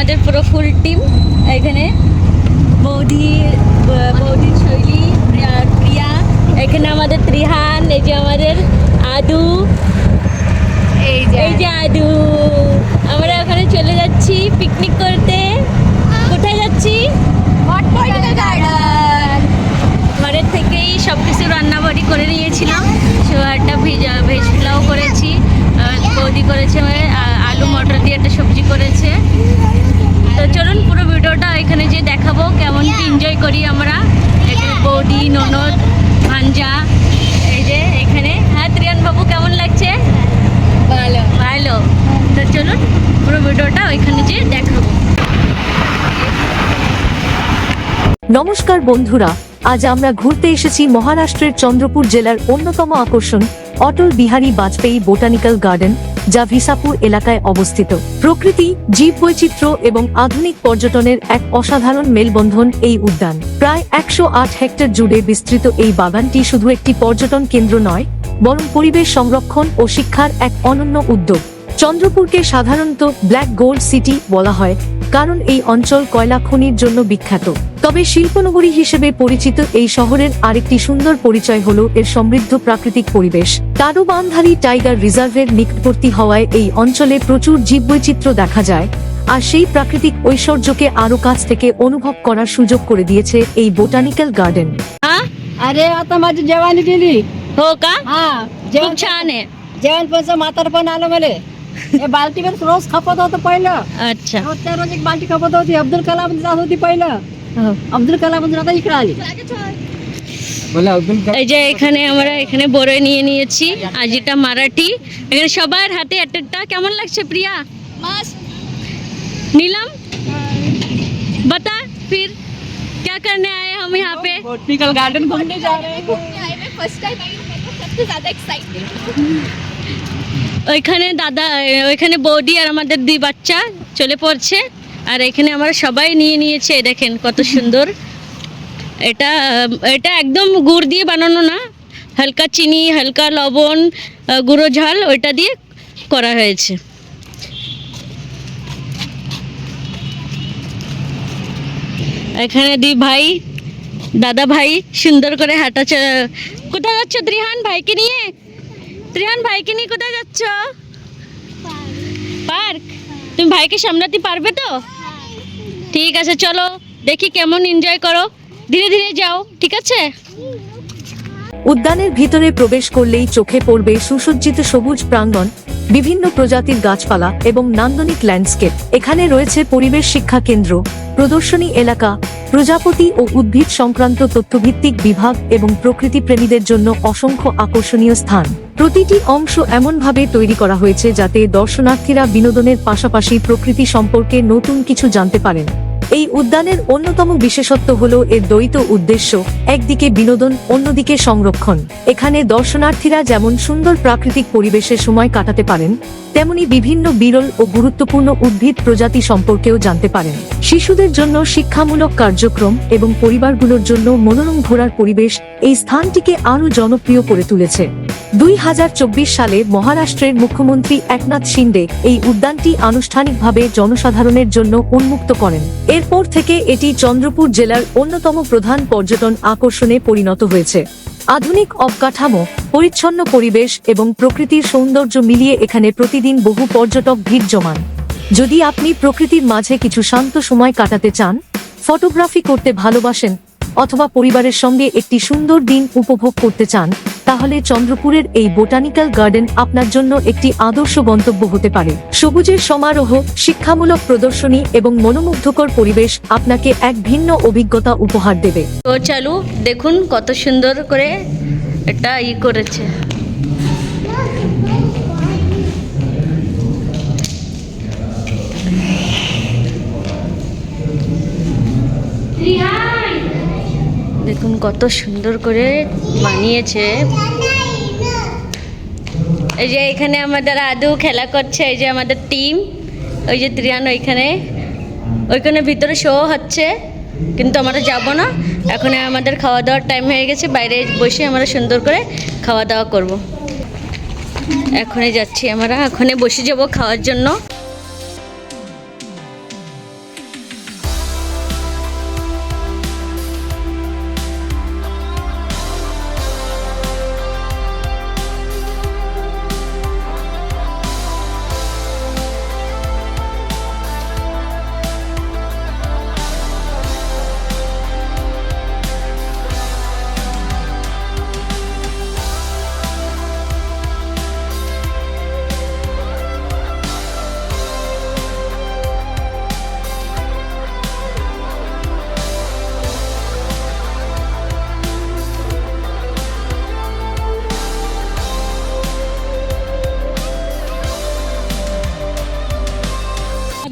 আমাদের পুরো full team এখানে। বৌদির শৈলী, প্রিয়া, এখানে আমাদের ত্রিহান, এই যে আমাদের আদু, এই যে আদু। আমরা ওখানে চলে যাচ্ছি পিকনিক করতে। কোথায় যাচ্ছি? ঘরের থেকেই সব কিছু রান্নাবাড়ি করে নিয়েছিলাম। একটা ভেজ পোলাও করেছি, বৌদি করেছে আলু মটর দিয়ে একটা সবজি করেছে। তো চলুন পুরো ভিডিওটা এখানে যে দেখাবো কেমন কি এনজয় করি আমরা। বৌদি, ননদ, ভাঞ্জা, এই যে এখানে। হ্যাঁ ত্রিয়ান বাবু, কেমন লাগছে? ভালো ভালো। তো চলুন পুরো ভিডিওটা ওইখানে যে দেখাবো। নমস্কার বন্ধুরা, আজ আমরা ঘুরতে এসেছি মহারাষ্ট্রের চন্দ্রপুর জেলার অন্যতম আকর্ষণ অটল বিহারী বাজপেয়ী বোটানিক্যাল গার্ডেন, যা ভিসাপুর এলাকায় অবস্থিত। প্রকৃতি, জীববৈচিত্র্য এবং আধুনিক পর্যটনের এক অসাধারণ মেলবন্ধন এই উদ্যান। প্রায় 108 হেক্টর জুড়ে বিস্তৃত এই বাগানটি শুধু একটি পর্যটন কেন্দ্র নয়, বরং পরিবেশ সংরক্ষণ ও শিক্ষার এক অনন্য উদ্যোগ। চন্দ্রপুরকে সাধারণত ব্ল্যাক গোল্ড সিটি বলা হয়, কারণ এই অঞ্চল কয়লা খনির জন্য বিখ্যাত। তবে শিল্পনগরী হিসেবে পরিচিত এই শহরের আরেকটি সুন্দর পরিচয় হলো এর সমৃদ্ধ প্রাকৃতিক পরিবেশ। তাডোবান্ধারী টাইগার রিজার্ভের নিকটবর্তী হওয়ায় এই অঞ্চলে প্রচুর জীববৈচিত্র্য দেখা যায়, আর সেই প্রাকৃতিক ঐশ্বর্যকে আরো কাছ থেকে অনুভব করার সুযোগ করে দিয়েছে এই বোটানিক্যাল গাर्डन। अरे आता माझी जेवण केली हो का? हा खूप छान आहे. जेवण पण म्हातार पण आलं मला हे बाल्टीवर रोज खपत होतं पहिलं. अच्छा. रोजच्या रोज एक बाल्टी खपत होती. अब्दुल कलाम जात होती पहिलं. अब्दुल कलाम आता इकडे आली. এই যে এখানে আমরা এখানে বড়ই নিয়ে নিয়েছি, আজ এটা মারাঠি। এখানে সবার হাতে একটা। কেমন লাগছে প্রিয়া? मस्त। नीलम, बता फिर क्या करने आए हम यहाँ पे? बोटनिकल गार्डन घूमने जा रहे हैं। फर्स्ट टाइम आई हूं, मैं तो सबसे ज्यादा एक्साइटेड। ওইখানে দাদা, ওইখানে বৌদি আর আমাদের দুই বাচ্চা চলে পড়ছে, আর এখানে আমরা সবাই নিয়ে নিয়েছে। দেখেন কত সুন্দর। এটা এটা একদম গুড় দিয়ে বানানো না, হালকা চিনি, হালকা লবণ, গুঁড়ো ঝাল ওইটা দিয়ে করা হয়েছে। এখানে দুই ভাই, দাদা ভাই সুন্দর করে হাঁটা। কোথায় যাচ্ছ ত্রিহান ভাইকে নিয়ে? ত্রিহান ভাইকে নিয়ে কোথায় যাচ্ছ? পার্ক। তুমি ভাইকে সামলাতে পারবে তো? ঠিক আছে, চলো দেখি কেমন এনজয় করো। ধীরে ধীরে যাও, ঠিক আছে? উদ্যানের ভিতরে প্রবেশ করলেই চোখে পড়বে সুসজ্জিত সবুজ প্রাঙ্গণ, বিভিন্ন প্রজাতির গাছপালা এবং নান্দনিক ল্যান্ডস্কেপ। এখানে রয়েছে পরিবেশ শিক্ষা কেন্দ্র, প্রদর্শনী এলাকা, প্রজাপতি ও উদ্ভিদ সংক্রান্ত তথ্যভিত্তিক বিভাগ এবং প্রকৃতি প্রেমীদের জন্য অসংখ্য আকর্ষণীয় স্থান। প্রতিটি অংশ এমনভাবে তৈরি করা হয়েছে যাতে দর্শনার্থীরা বিনোদনের পাশাপাশি প্রকৃতি সম্পর্কে নতুন কিছু জানতে পারেন। এই উদ্যানের অন্যতম বিশেষত্ব হলো এর দ্বৈত উদ্দেশ্য, একদিকে বিনোদন, অন্যদিকে সংরক্ষণ। এখানে দর্শনার্থীরা যেমন সুন্দর প্রাকৃতিক পরিবেশে সময় কাটাতে পারেন, তেমনি বিভিন্ন বিরল ও গুরুত্বপূর্ণ উদ্ভিদ প্রজাতি সম্পর্কেও জানতে পারেন। শিশুদের জন্য শিক্ষামূলক কার্যক্রম এবং পরিবারগুলোর জন্য মনোরম ঘোরার পরিবেশ এই স্থানটিকে আরও জনপ্রিয় করে তুলেছে। 2024 সালে মহারাষ্ট্রের মুখ্যমন্ত্রী একনাথ শিন্ডে এই উদ্যানটি আনুষ্ঠানিকভাবে জনসাধারণের জন্য উন্মুক্ত করেন। এরপর থেকে এটি চন্দ্রপুর জেলার অন্যতম প্রধান পর্যটন আকর্ষণে পরিণত হয়েছে। আধুনিক অবকাঠামো, পরিচ্ছন্ন পরিবেশ এবং প্রকৃতির সৌন্দর্য মিলিয়ে এখানে প্রতিদিন বহু পর্যটক ভিড় জমান। যদি আপনি প্রকৃতির মাঝে কিছু শান্ত সময় কাটাতে চান, ফটোগ্রাফি করতে ভালোবাসেন, অথবা পরিবারের সঙ্গে একটি সুন্দর দিন উপভোগ করতে চান, তাহলে চন্দ্রপুরের এই বোটানিক্যাল গার্ডেন আপনার জন্য একটি আদর্শ গন্তব্য হতে পারে। সবুজের সমারোহ, শিক্ষামূলক প্রদর্শনী এবং মনোমুগ্ধকর পরিবেশ আপনাকে এক ভিন্ন অভিজ্ঞতা উপহার দেবে। তো চলো দেখুন কত সুন্দর করে এটা করেছে। দেখুন কত সুন্দর করে বানিয়েছে। এই যে এখানে আমাদের আদু খেলা করছে, এই যে আমাদের টিম, ওই যে ত্রিয়ান ওইখানে ভিতরে শো হচ্ছে, কিন্তু আমরা যাব না। এখন আমাদের খাওয়া দাওয়ার টাইম হয়ে গেছে, বাইরে বসে আমরা সুন্দর করে খাওয়া দাওয়া করব। এখনই যাচ্ছি আমরা, এখনই বসে যাব খাওয়ার জন্য।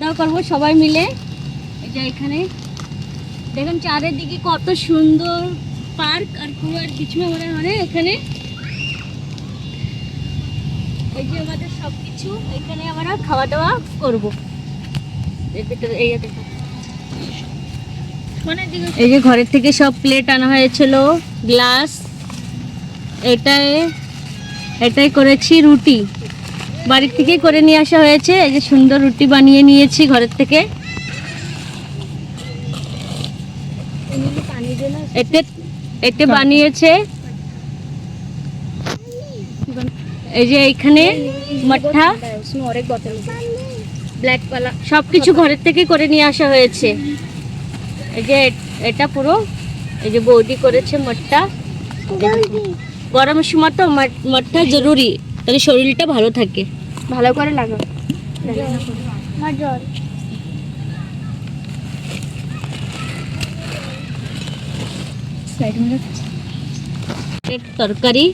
দাওয়া করবো সবাই মিলে। এই যে এখানে দেখুন চারিদিকে কত সুন্দর পার্ক, আর পুরো কিছু মনে হয় এখানে এই যে আমাদের সবকিছু এখানে আমরা খাওয়া দাওয়া করবো। এই যে ঘরের থেকে সব প্লেট আনা হয়েছিল, গ্লাস, এটাই করেছি রুটি, বাড়ির থেকে করে নিয়ে আসা হয়েছে। এই যে সুন্দর রুটি বানিয়ে নিয়েছি ঘরের থেকে। এতে বানিয়েছে এই যে এইখানে মাঠা, ব্ল্যাক वाला সবকিছু ঘরের থেকে করে নিয়ে আসা হয়েছে। এই যে এটা পুরো এই যে বৌদি করেছে মাঠা। গরমের সময় তো মাঠা জরুরি, তাহলে শরীরটা ভালো থাকে। ভালো করে লাগো তরকারি,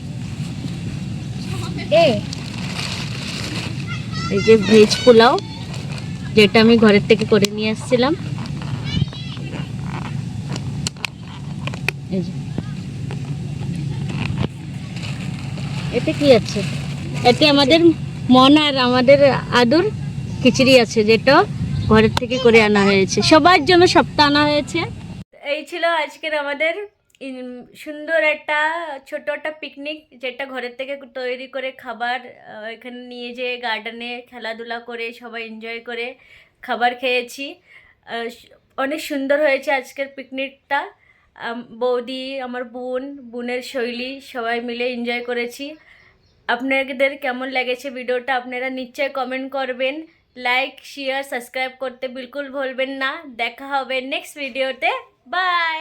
এই যে ভেজ পোলাও যেটা আমি ঘরের থেকে করে নিয়ে আসছিলাম। এই যে এতে কি আছে, এতে আমাদের মন আর আমাদের আদর খিচুড়ি আছে, যেটা ঘরের থেকে করে আনা হয়েছে, সবার জন্য সবটা আনা হয়েছে। এই ছিল আজকের আমাদের সুন্দর একটা ছোট একটা পিকনিক, যেটা ঘরের থেকে তৈরি করে খাবার এখানে নিয়ে যেয়ে গার্ডেনে খেলাধুলা করে সবাই এনজয় করে খাবার খেয়েছি। অনেক সুন্দর হয়েছে আজকের পিকনিকটা। বৌদি, আমার বোনের শৈলী সবাই মিলে এনজয় করেছি। আপনাদের কেমন লেগেছে ভিডিওটা আপনারা নিশ্চয়ই কমেন্ট করবেন। লাইক, শেয়ার, সাবস্ক্রাইব করতে বিলকুল ভুলবেন না। দেখা হবে নেক্সট ভিডিওতে। বাই।